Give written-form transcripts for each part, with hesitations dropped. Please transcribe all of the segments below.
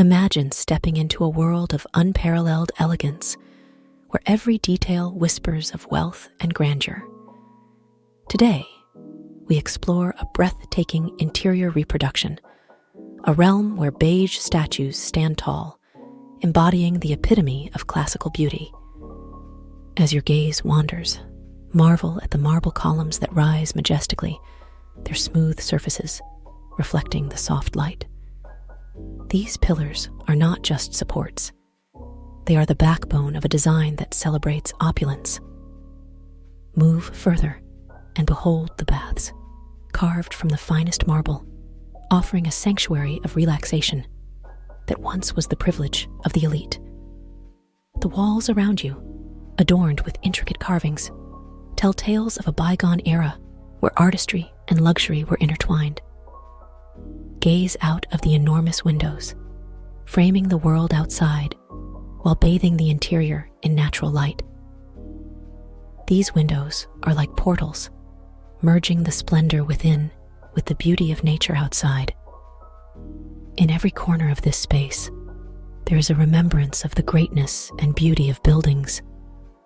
Imagine stepping into a world of unparalleled elegance, where every detail whispers of wealth and grandeur. Today, we explore a breathtaking interior reproduction, a realm where beige statues stand tall, embodying the epitome of classical beauty. As your gaze wanders, marvel at the marble columns that rise majestically, their smooth surfaces reflecting the soft light. These pillars are not just supports. They are the backbone of a design that celebrates opulence. Move further and behold the baths, carved from the finest marble, offering a sanctuary of relaxation that once was the privilege of the elite. The walls around you, adorned with intricate carvings, tell tales of a bygone era where artistry and luxury were intertwined. Gaze out of the enormous windows, framing the world outside while bathing the interior in natural light. These windows are like portals, merging the splendor within with the beauty of nature outside. In every corner of this space, there is a remembrance of the greatness and beauty of buildings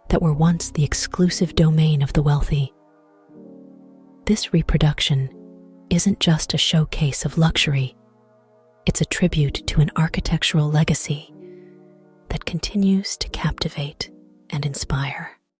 that were once the exclusive domain of the wealthy. This reproduction isn't just a showcase of luxury, it's a tribute to an architectural legacy that continues to captivate and inspire.